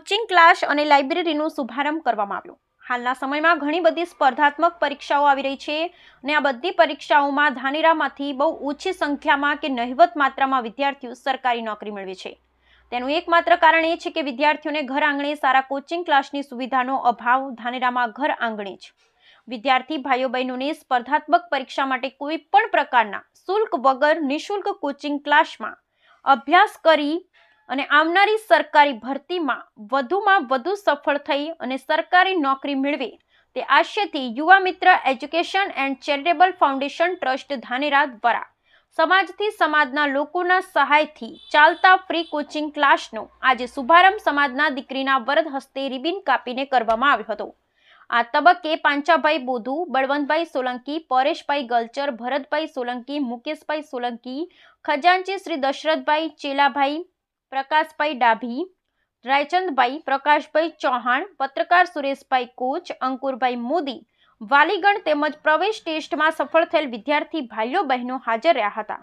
Coaching class અને લાઇબ્રેરીનો શુભારંભ કરવામાં આવ્યો। હાલના સમયમાં ઘણી બધી સ્પર્ધાત્મક પરીક્ષાઓ આવી રહી છે અને આ બધી પરીક્ષાઓમાં ધાનેરામાંથી બહુ ઓછી સંખ્યામાં કે નહિવત માત્રામાં વિદ્યાર્થીઓ સરકારી નોકરી મેળવે છે। તેનું એકમાત્ર કારણ એ છે કે વિદ્યાર્થીઓને ઘર આંગણે સારા કોચિંગ ક્લાસની સુવિધાનો અભાવ ધાનેરામાં ઘર આંગણે છે। વિદ્યાર્થી ભાઈઓ બહેનોને સ્પર્ધાત્મક પરીક્ષા માટે કોઈ પણ પ્રકારના શુલ્ક વગર નિઃશુલ્ક કોચિંગ ક્લાસમાં અભ્યાસ કરી અને આવનારી સરકારી ભરતીમાં વધુમાં વધુ સફળ થઈ અને સરકારી નોકરી મેળવે તે આશયથી યુવા મિત્ર education and charitable foundation trust Dhanera દ્વારા સમાજથી સમાજના લોકોના સહાયથી ચાલતા ફ્રી કોચિંગ ક્લાસનો આજે શુભારંભ સમાજના દીકરીના વરદ હસ્તે રિબિન કાપીને કરવામાં આવ્યો હતો। આ તબક્કે પાંચાભાઈ બોધુ, બળવંતભાઈ સોલંકી, પરેશભાઈ ગલચર, ભરતભાઈ સોલંકી, મુકેશભાઈ સોલંકી, ખજાનચી શ્રી દશરથભાઈ, ચેલાભાઈ, પ્રકાશભાઈ ડાભી, રાયચંદભાઈ, પ્રકાશભાઈ ચૌહાણ, પત્રકાર સુરેશભાઈ કોચ, અંકુરભાઈ મોદી, વાલીગણ તેમજ પ્રવેશ ટેસ્ટમાં સફળ થયેલ વિદ્યાર્થી ભાઈઓ બહેનો હાજર રહ્યા હતા।